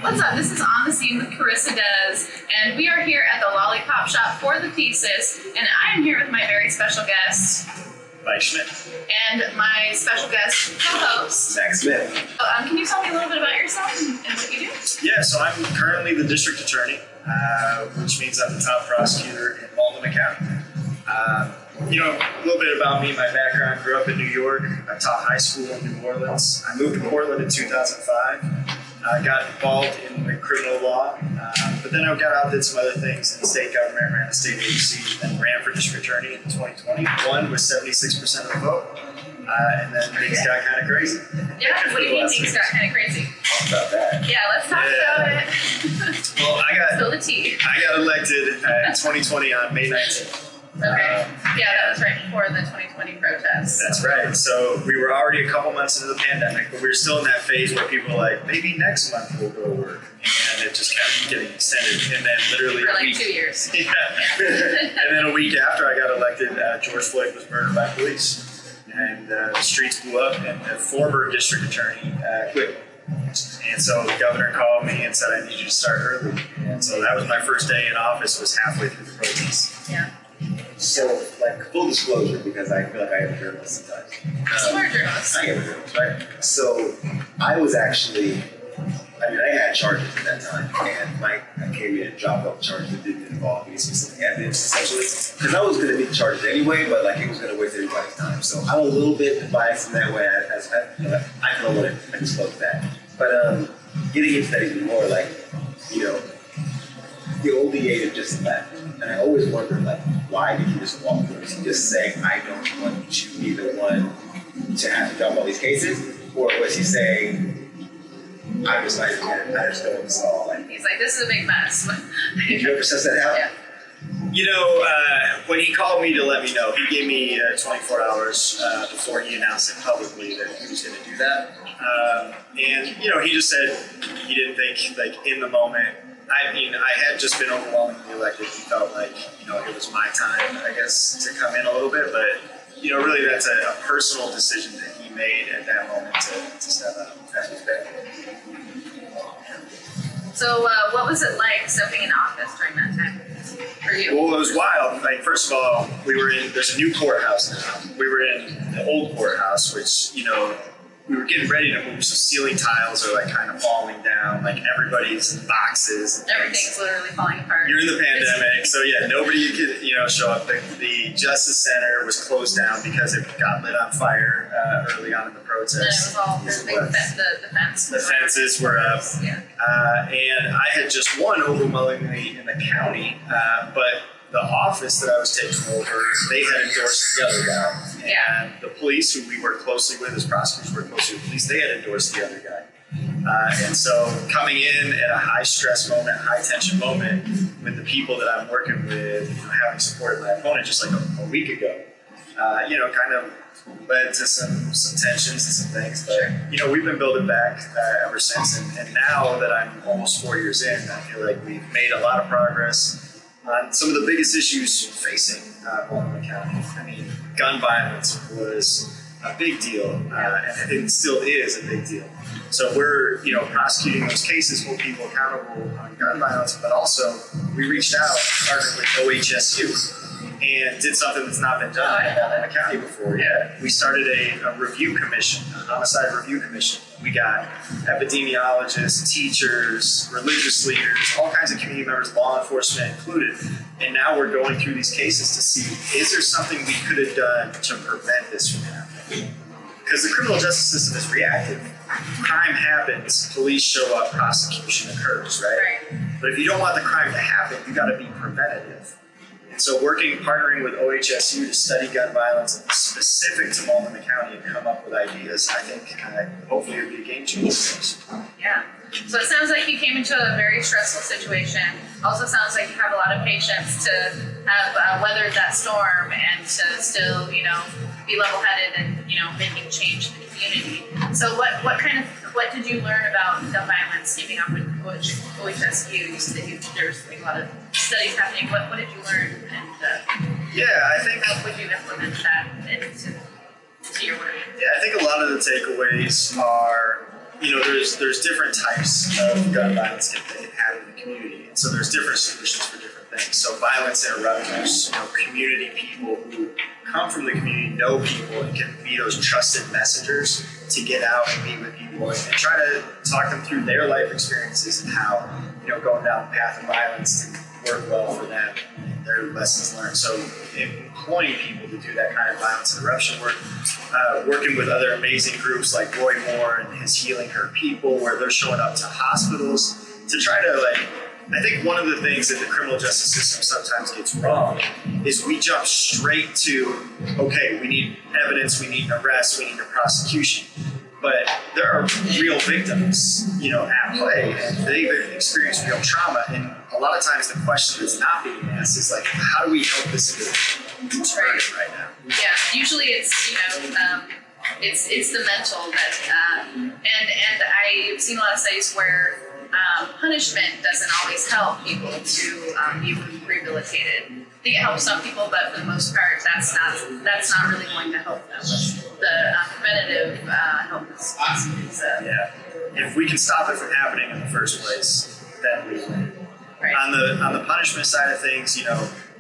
What's up? This is On the Scene with Carissa Dez, and we are here at the Lollipop shop for the Thesis, and I am here with my very special guest, Mike Schmidt. And my special guest co-host, Mac Smiff. Can you tell me a little bit about yourself and what you do? Yeah, so I'm currently the District Attorney, which means I'm the top prosecutor in Multnomah County. A little bit about me, my background, grew up in New York. I taught high school in New Orleans. I moved to Portland in 2005. Got involved in the criminal law, but then I got out, did some other things in the state government, ran a state agency, then ran for district attorney in 2020. Won with 76% of the vote, and then things got kind of crazy. Yeah, what do you mean things got kind of crazy? Talk about that. Yeah, let's talk about it. Well, Spill the tea. I got elected in 2020 on May 19th. Okay. Yeah, that was right before the 2020 protests. That's right. So we were already a couple months into the pandemic, but we were still in that phase where people were like, maybe next month we'll go to work. And it just kept getting extended. And then literally for a like week. 2 years. Yeah. And then a week after I got elected, George Floyd was murdered by police. And the streets blew up, and the former district attorney quit. And so the governor called me and said, I need you to start early. And so that was my first day in office, was halfway through the protest. Yeah. So, full disclosure, because I feel like I am a journalist sometimes. You are a journalist. I am a journalist, right? So, I was actually, I had charges at that time, and Mike came in and dropped off charges that didn't involve any specific evidence, essentially. Because I was going to be charged anyway, but it was going to waste everybody's time. So, I'm a little bit biased in that way. I don't want to disclose that. But getting into that even more, the old DA just left. And I always wondered, why did he just walk through? Was he just saying, I don't want to be the one to have to drop all these cases? Or was he saying, I'm just not even I just don't want this all? He's like, this is a big mess. Did you ever sense that happen? Yeah. When he called me to let me know, he gave me 24 hours before he announced it publicly that he was going to do that. He just said he didn't think, in the moment. I had just been overwhelmingly elected. He felt like, it was my time, I guess, to come in a little bit. But, really that's a personal decision that he made at that moment to step up. That was bad. So what was it like stepping in office during that time for you? Well, it was wild. First of all, there's a new courthouse now. We were in the old courthouse, which, we were getting ready to move, so ceiling tiles are kind of falling down, everybody's in boxes. Everything's literally falling apart. You're in the pandemic, so yeah, nobody could show up. The Justice Center was closed down because it got lit on fire early on in the protest. And it was all the fence. The fences were up. Yeah. And I had just won overwhelmingly in the county, but the office that I was taking over, they had endorsed the other guy. And the police, who we work closely with, as prosecutors work closely with police, they had endorsed the other guy. And so coming in at a high stress moment, high tension moment with the people that I'm working with, having supported my opponent just a week ago, kind of led to some tensions and some things. But, we've been building back ever since. And now that I'm almost 4 years in, I feel like we've made a lot of progress on some of the biggest issues facing Multnomah County. Gun violence was a big deal, and it still is a big deal. So we're, prosecuting those cases, hold people accountable on gun violence, but also we reached out, partnered with OHSU, and did something that's not been done in Multnomah County before. Yeah, we started a review commission, a homicide review commission. We got epidemiologists, teachers, religious leaders, all kinds of community members, law enforcement included. And now we're going through these cases to see, is there something we could have done to prevent this from happening? Because the criminal justice system is reactive. Crime happens, police show up, prosecution occurs, right? But if you don't want the crime to happen, you got to be preventative. And so partnering with OHSU to study gun violence specific to Multnomah County and come up with ideas, I think hopefully it'll be a game changer for us. Yeah. So it sounds like you came into a very stressful situation. Also sounds like you have a lot of patience to have weathered that storm and to still, be level-headed and, making change in the community. So what did you learn about gun violence, keeping up with OHSU? You said there's a lot of studies happening. What did you learn? And I think how would you implement that into your work? Yeah, I think a lot of the takeaways are there's different types of gun violence that can happen in the community, and so there's different solutions for different things. So violence interrupters, community people who come from the community, know people, and can be those trusted messengers to get out and meet with people and try to talk them through their life experiences and how going down the path of violence can work well for them and their lessons learned. So employing people to do that kind of violence interruption work, working with other amazing groups like Roy Moore and his Healing Her People, where they're showing up to hospitals to try to I think one of the things that the criminal justice system sometimes gets wrong is we jump straight to, okay, we need evidence, we need an arrest, we need a prosecution. But there are real victims, at play, and they've experienced real trauma. And a lot of times the question that's not being asked is how do we help this individual right now? Yeah, usually it's it's the mental that, and I've seen a lot of studies where punishment doesn't always help people to be rehabilitated. I think it helps some people, but for the most part, that's not really going to help them. The preventative help is yeah. If we can stop it from happening in the first place, then we win. Right. On the punishment side of things,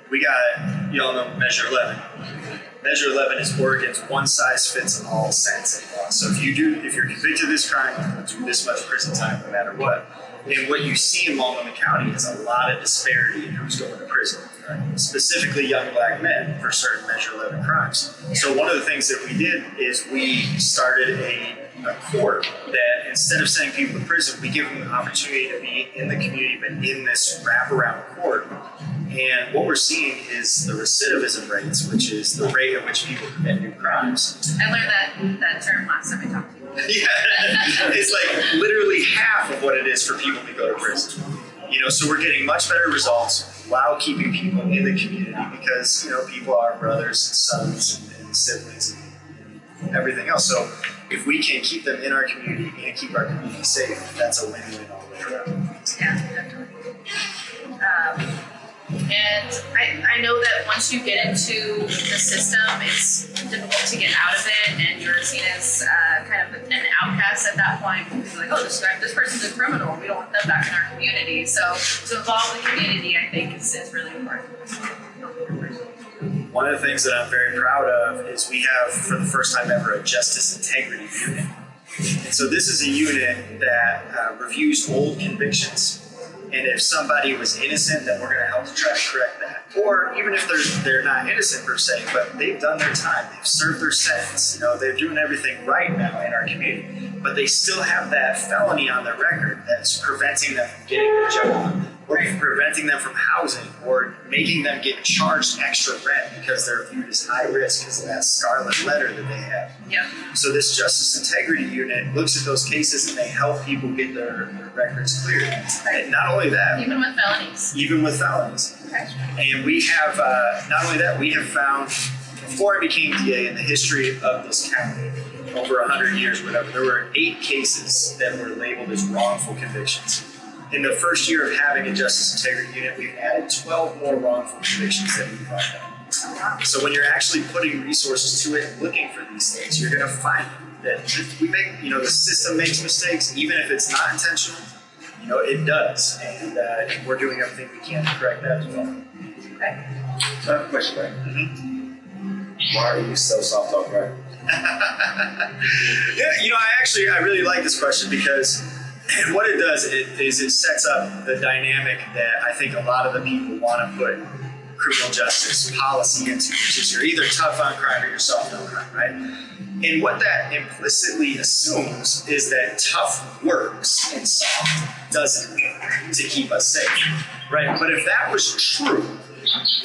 we got, y'all know Measure 11. Measure 11 is Oregon's one-size-fits-all sentencing law. So if you're convicted of this crime, you're going to do this much prison time no matter what. And what you see in Multnomah County is a lot of disparity in who's going to prison, right? Specifically young black men for certain Measure 11 crimes. So one of the things that we did is we started a court that instead of sending people to prison, we give them the opportunity to be in the community, but in this wraparound court. And what we're seeing is the recidivism rates, which is the rate at which people commit new crimes. I learned that term last time I talked to you. Yeah, it's literally half of what it is for people to go to prison. So we're getting much better results while keeping people in the community because, people are brothers and sons and siblings and everything else. So if we can keep them in our community and keep our community safe, that's a win-win all the way around. Yeah, definitely. And I know that once you get into the system, it's difficult to get out of it, and you're seen as kind of an outcast at that point. Because this person's a criminal. We don't want them back in our community. So to involve the community, I think, is really important. One of the things that I'm very proud of is we have, for the first time ever, a justice integrity unit. And so this is a unit that reviews old convictions. And if somebody was innocent, then we're going to help to try to correct that. Or even if they're not innocent per se, but they've done their time, they've served their sentence, they're doing everything right now in our community, but they still have that felony on their record that's preventing them from getting a job, or preventing them from housing, or making them get charged extra rent because they're viewed as high risk because of that scarlet letter that they have. Yeah. So this Justice Integrity Unit looks at those cases and they help people get their records cleared. Right. And not only that, Even with felonies. Okay. And we have, not only that, we have found, before I became DA in the history of this county, over 100 years, whatever, there were 8 cases that were labeled as wrongful convictions. In the first year of having a Justice Integrity Unit, we've added 12 more wrongful convictions that we found out. Oh, wow. So when you're actually putting resources to it and looking for these things, you're going to find that we make, the system makes mistakes, even if it's not intentional, it does. And we're doing everything we can to correct that as well. Okay. So I have a question, Brian. Mm-hmm. Why are you so soft on crime? Yeah, I really like this question because what it does is it sets up the dynamic that I think a lot of the people want to put criminal justice policy into, which is you're either tough on crime or you're soft on crime, right? And what that implicitly assumes is that tough works and soft doesn't work to keep us safe, right? But if that was true,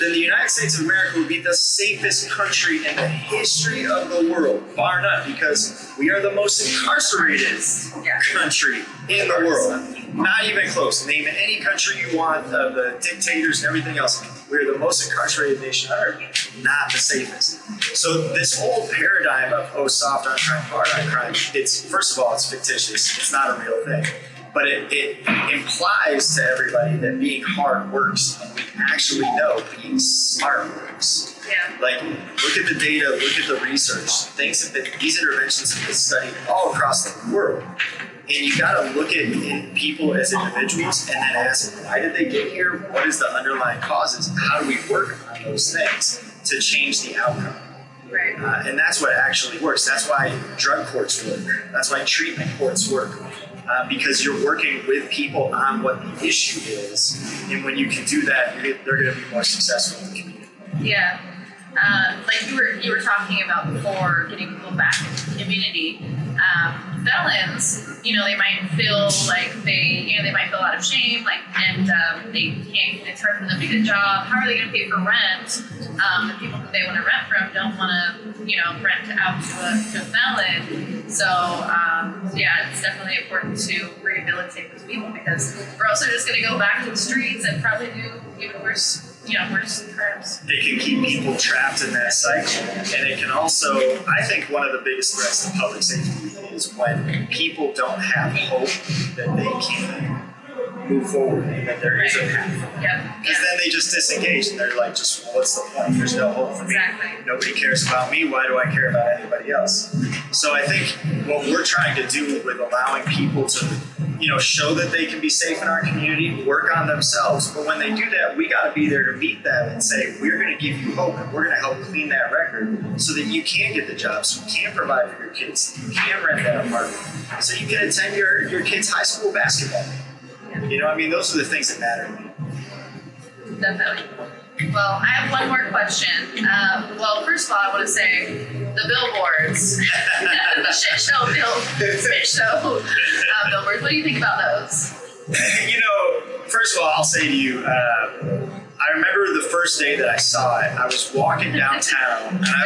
then the United States of America would be the safest country in the history of the world, bar none, because we are the most incarcerated country in the world. Not even close. Name any country you want, the dictators and everything else. We're the most incarcerated nation on earth, not the safest. So this whole paradigm of, soft on crime, hard on crime, first of all, it's fictitious. It's not a real thing. But it implies to everybody that being hard works, and we actually know being smart works. Yeah. Look at the data, look at the research. These interventions have been studied all across the world. And you got to look at people as individuals and then ask, why did they get here? What is the underlying causes? How do we work on those things to change the outcome? Right. And that's what actually works. That's why drug courts work. That's why treatment courts work. Because you're working with people on what the issue is. And when you can do that, they're going to be more successful in the community. Yeah. Like you were talking about before, getting people back into the community. Felons, they might feel like they might feel a lot of shame, and it's hard for them to get a job. How are they going to pay for rent? The people that they want to rent from don't want to, rent out to a felon. So, it's definitely important to rehabilitate those people, because we're also just going to go back to the streets and probably do even worse crimes. It can keep people trapped in that cycle. And it can also, I think one of the biggest threats to public safety is when people don't have hope that they can move forward and that there is a path. Yeah. Because then they just disengage and they're like, what's the point? There's no hope for me. Exactly. Nobody cares about me. Why do I care about anybody else? So I think what we're trying to do with allowing people to show that they can be safe in our community, work on themselves. But when they do that, we got to be there to meet them and say, we're going to give you hope and we're going to help clean that record so that you can get the job, so you can provide for your kids, you can rent that apartment, so you can attend your kids' high school basketball game. Those are the things that matter to me. Definitely. Well, I have one more question. First of all, I want to say the billboards, the shit show billboards. What do you think about those? First of all, I'll say to you, I remember the first day that I saw it. I was walking downtown, and I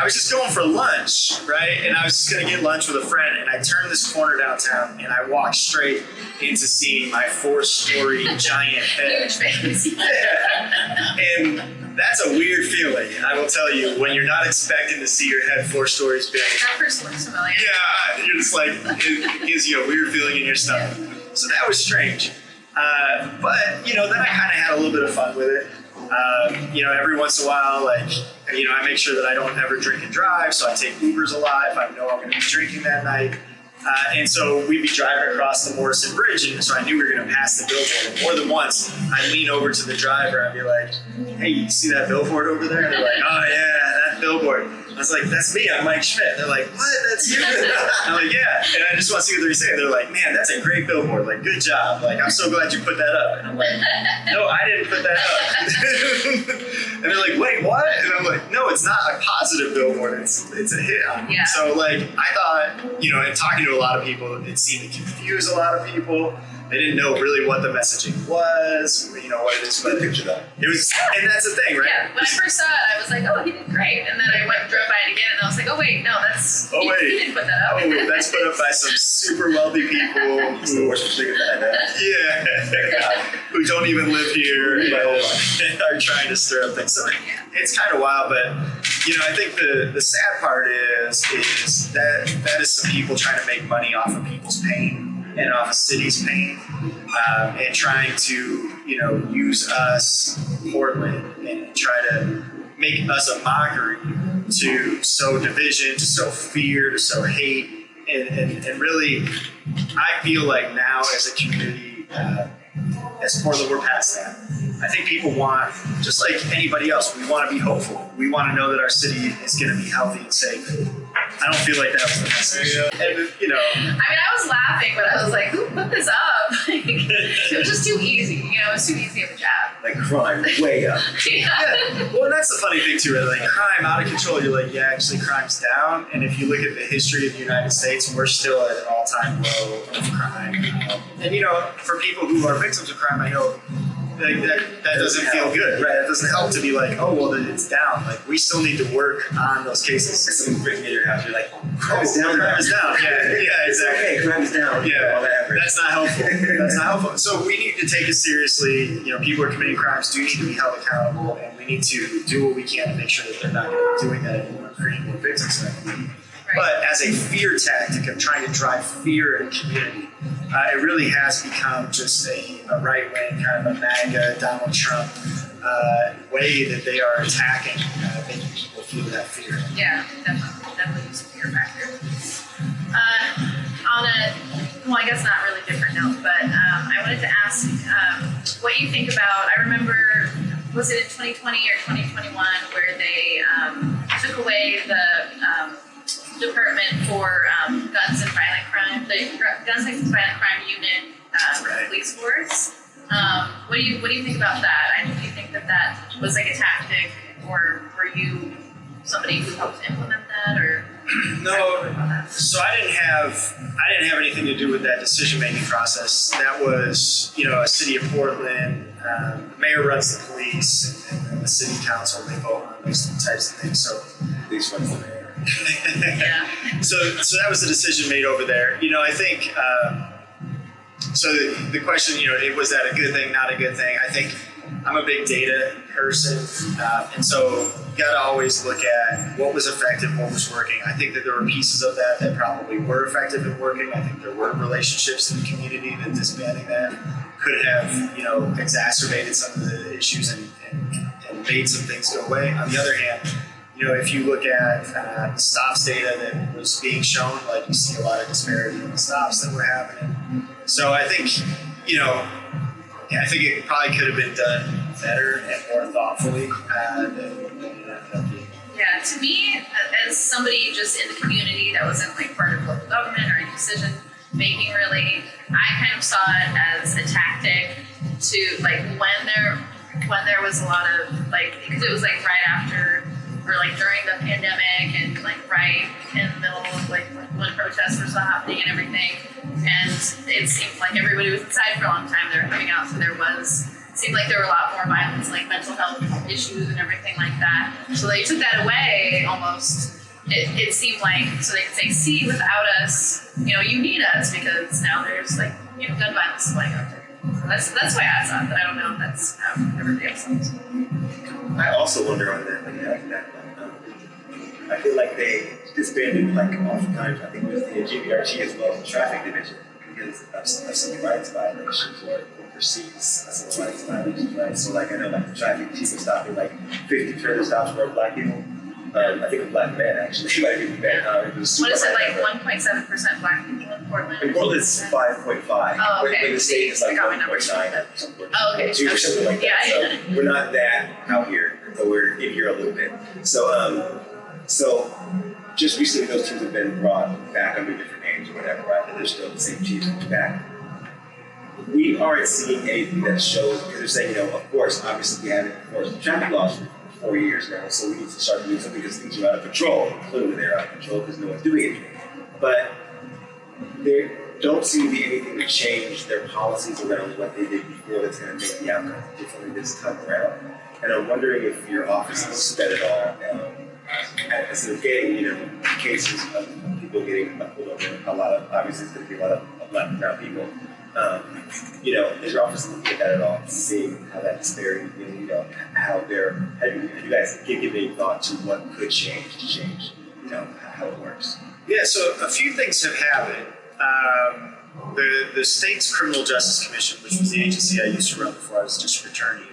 was just going for lunch, right? And I was just going to get lunch with a friend, and I turned this corner downtown, and I walked straight into seeing my 4-story giant head. Huge face. Yeah. And that's a weird feeling, I will tell you, when you're not expecting to see your head 4 stories big. That person looks familiar. Yeah, you're just like, it gives you a weird feeling in your stomach. So that was strange. But then I kind of had a little bit of fun with it. Every once in a while, I make sure that I don't ever drink and drive, so I take Ubers a lot if I know I'm going to be drinking that night. And so we'd be driving across the Morrison Bridge, and so I knew we were going to pass the billboard. And more than once, I'd lean over to the driver and be like, hey, you see that billboard over there? And they're like, oh yeah, that billboard. I was like, that's me, I'm Mike Schmidt. They're like, what, that's you? I'm like, yeah. And I just want to see what they're saying. They're like, man, that's a great billboard. Like, good job. Like, I'm so glad you put that up. And I'm like, no, I didn't put that up. And they're like, wait, what? And I'm like, no, it's not a positive billboard. It's a hit. Yeah. So I thought, in talking to a lot of people, it seemed to confuse a lot of people. They didn't know really what the messaging was, what it is. But picture that. It was, and that's the thing, right? Yeah, when I first saw it, I was like, oh, he did great. And then I drove by it again, and I was like, oh, wait, no, he didn't put that up. Oh, that's put up by some super wealthy people who don't even live here and are trying to stir up things. So it's kind of wild, but I think the sad part is that is some people trying to make money off of people's pain and off the city's pain, and trying to, use us, Portland, and try to make us a mockery to sow division, to sow fear, to sow hate. And really, I feel like now as a community, as Portland, we're past that. I think people want, just like anybody else, we want to be hopeful. We want to know that our city is going to be healthy and safe. I don't feel like that was the message. And, I was laughing, but I was like, who put this up? It was just too easy. It was too easy of a job. Like crime, way up. Yeah. Well, and that's the funny thing too, right? Like crime out of control. You're like, yeah, actually crime's down. And if you look at the history of the United States, we're still at an all-time low of crime. And for people who are victims of crime, I know that doesn't feel good, right? It doesn't help to be like, oh, well, then it's down. Like, we still need to work on those cases. Someone breaking into your house, you're like, crime is down. Crime is down. Yeah, exactly. Okay, crime is down. Yeah, that's not helpful. That's not helpful. So we need to take it seriously. People who are committing crimes do need to be held accountable, and we need to do what we can to make sure that they're not going to be doing that anymore, creating more victims in that community. But as a fear tactic of trying to drive fear in the community, it really has become just a right-wing kind of a MAGA, Donald Trump way that they are attacking, making people feel that fear. Yeah, definitely use a fear factor. On a well, I guess not really different note, but I wanted to ask what you think about, I remember, was it in 2020 or 2021 where they took away the department for guns and violent crime, the guns and violent crime unit for the police force. What do you think about that? Do you think that was like a tactic, or were you somebody who helped implement that, or? No, so I didn't have anything to do with that decision-making process. That was, a city of Portland. The mayor runs the police, and the city council, they vote on those types of things. So Police runs the mayor. Yeah. So that was the decision made over there. I think. So the question, was that a good thing, not a good thing? I think I'm a big data person, and so you got to always look at what was effective, what was working. I think that there were pieces of that probably were effective and working. I think there were relationships in the community that disbanding that could have, exacerbated some of the issues and made some things go away. On the other hand, if you look at the stops data that was being shown, like you see a lot of disparity in the stops that were happening. So I think, I think it probably could have been done better and more thoughtfully than it ended up being. Yeah, to me, as somebody just in the community that wasn't like part of local government or any decision making really, I kind of saw it as a tactic to like when there was a lot of like, because it was like right after or like during the pandemic and like right in the middle of like when protests were still happening and everything, and it seemed like everybody was inside for a long time. They were coming out, so it seemed like there were a lot more violence, like mental health issues and everything like that. So they took that away almost. It seemed like, so they could say, see, without us, you need us, because now there's like, gun violence playing out there. So that's why I saw it, but I don't know if that's how everybody else thinks. I also wonder on that, I feel like they disbanded, like, oftentimes, I think it was the GBRG as well as the traffic division, because of civil rights violations or perceived civil rights violations, right? So, like, I know, like, the traffic chief was stopping, like, 50 trailer stops for black people. I think a black man, actually. He might have been bad. It was what is it, like 1.7% black people in Portland? In Portland, it's 5.5. Oh, okay. When the state is like 1.9 or something like that. Yeah. So we're not that out here, but we're in here a little bit. So just recently, those teams have been brought back under different names or whatever, right? But they're still the same teams back. We aren't seeing anything that shows, because they're saying, of course, obviously we haven't enforced the traffic laws for 4 years now, so we need to start doing something because things are out of control. Clearly they're out of control because no one's doing anything. But there don't seem to be anything to change their policies around what they did before that's going to make the outcome differently this time around. And I'm wondering if your office looks at it all instead of getting, cases of people getting pulled over. A lot of, obviously it's going to be a lot of black and brown people. Is your office looking at that at all, seeing how that disparity, how have you guys given any thought to what could change to change, how it works? Yeah, so a few things have happened. The state's Criminal Justice Commission, which was the agency I used to run before I was district attorney,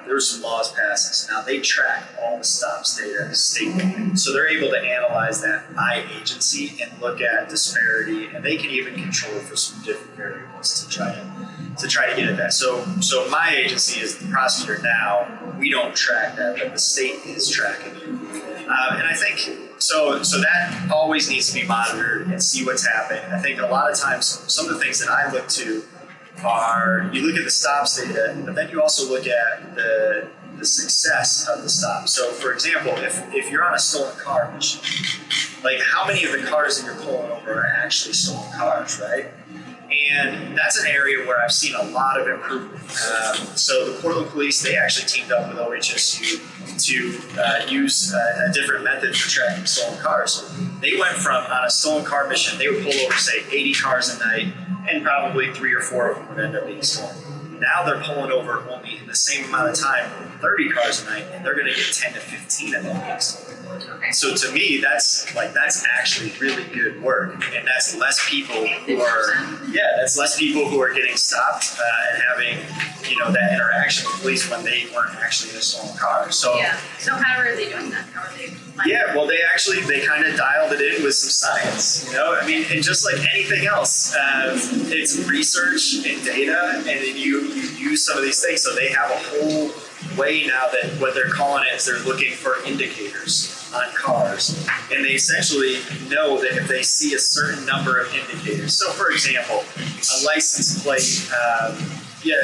there were some laws passed. So now they track all the stops data statewide. So they're able to analyze that by agency and look at disparity, and they can even control for some different variables to try to get at that. So my agency is the prosecutor now. We don't track that, but the state is tracking it. And I think so that always needs to be monitored and see what's happening. I think a lot of times some of the things that I look to are, you look at the stops data, but then you also look at the success of the stop. So for example, if you're on a stolen car mission, like how many of the cars that you're pulling over are actually stolen cars, right? And that's an area where I've seen a lot of improvement. So the Portland Police, they actually teamed up with OHSU to use a different method for tracking stolen cars. They went from, on a stolen car mission, they would pull over, say, 80 cars a night, and probably 3 or 4 of them would end up being stolen. Now they're pulling over only in the same amount of time, 30 cars a night, and they're going to get 10 to 15 of them instantly. Okay. So to me, that's actually really good work, and that's less people who are that's less people who are getting stopped and having that interaction with police when they weren't actually in a stolen car. So So how are they doing that? How are they? well, they kind of dialed it in with some science. I mean, and just like anything else, it's research and data, and then you use some of these things. So they have a whole way now that what they're calling it is they're looking for indicators on cars, and they essentially know that if they see a certain number of indicators. So, for example, a license plate, a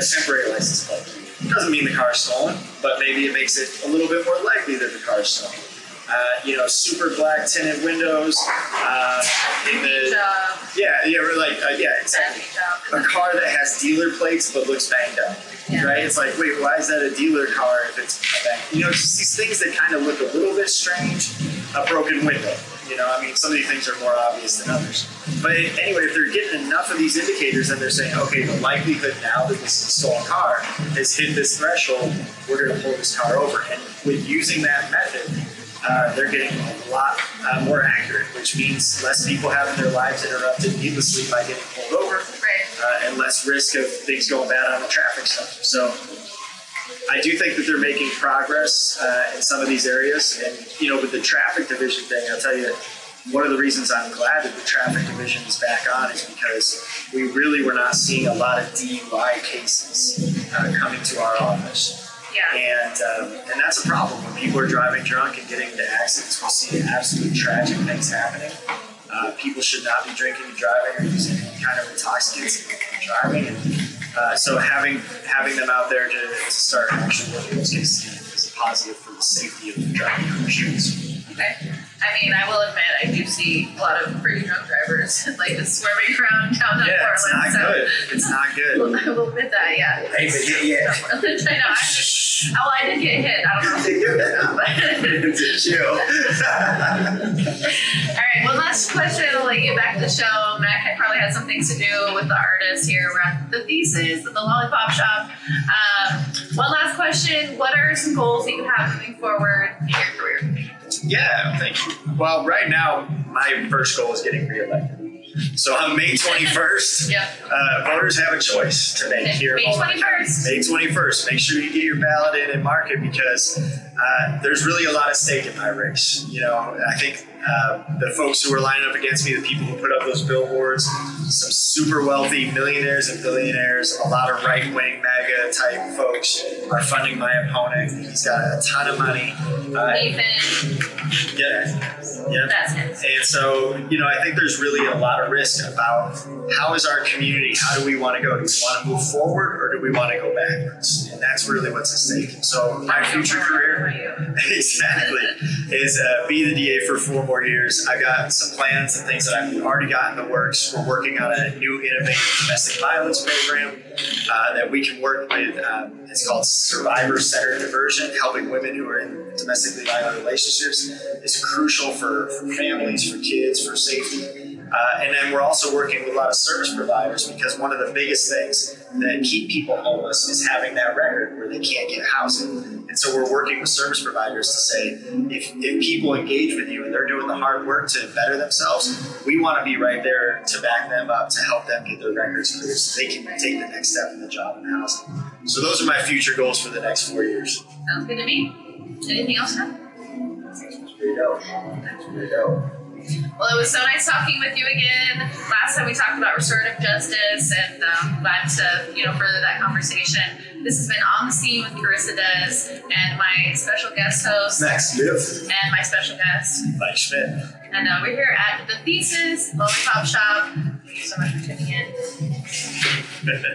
temporary license plate, doesn't mean the car is stolen, but maybe it makes it a little bit more likely that the car is stolen. Super black tinted windows. Exactly. A car that has dealer plates but looks banged up, right? It's like, wait, why is that a dealer car if it's banged? Just these things that kind of look a little bit strange. A broken window. I mean, some of these things are more obvious than others. But anyway, if they're getting enough of these indicators, then they're saying, okay, the likelihood now that this is a stolen car has hit this threshold, we're going to pull this car over. And with using that method, they're getting a lot more accurate, which means less people having their lives interrupted needlessly by getting pulled over, and less risk of things going bad on the traffic stuff. So I do think that they're making progress in some of these areas. And, with the traffic division thing, I'll tell you, one of the reasons I'm glad that the traffic division is back on is because we really were not seeing a lot of DUI cases coming to our office. And that's a problem. When people are driving drunk and getting into accidents, we see absolutely tragic things happening. People should not be drinking and driving or using any kind of intoxicants in driving. And so having them out there to start actually working those cases is a positive for the safety of the driving on the streets. Okay. I mean, I will admit, I do see a lot of pretty drunk drivers like just swerving around downtown Portland. It's not good. It's not good. I will admit that, Hey, but I know. I did get hit. I don't know. Chill. All right. One last question. I'll let you get back to the show. Mac probably had some things to do with the artists here. We're at the Thesis, the Lollipop shop. One last question. What are some goals that you have moving forward in your career? Yeah, thank you. Well, right now, my first goal is getting reelected. So on May 21st, voters have a choice to make here. May 21st. May 21st. Make sure you get your ballot in and mark it because there's really a lot at stake in my race. I think the folks who are lining up against me, the people who put up those billboards, some super wealthy millionaires and billionaires, a lot of right-wing MAGA type folks are funding my opponent. He's got a ton of money. Nathan. Yeah. That's him. And so, I think there's really a lot of risk about how is our community, how do we want to go? Do we want to move forward or do we want to go backwards? And that's really what's at stake. So my future career, exactly, is be the DA for 4 more years. I've got some plans and things that I've already got in the works. We're working on a new innovative domestic violence program that we can work with. It's called Survivor-Centered Diversion. Helping women who are in domestically violent relationships is crucial for families, for kids, for safety. And then we're also working with a lot of service providers because one of the biggest things that keep people homeless is having that record where they can't get housing. And so we're working with service providers to say, if people engage with you and they're doing the hard work to better themselves, we want to be right there to back them up, to help them get their records clear so they can take the next step in the job and housing. So those are my future goals for the next 4 years. Sounds good to me. Anything else, Matt? That's pretty dope. Well, it was so nice talking with you again. Last time we talked about restorative justice, and glad to further that conversation. This has been On the Scene with Carissa Dez and my special guest host Mac Smiff and my special guest Mike Schmidt. And we're here at the Thesis Lollipop shop. Thank you so much for tuning in.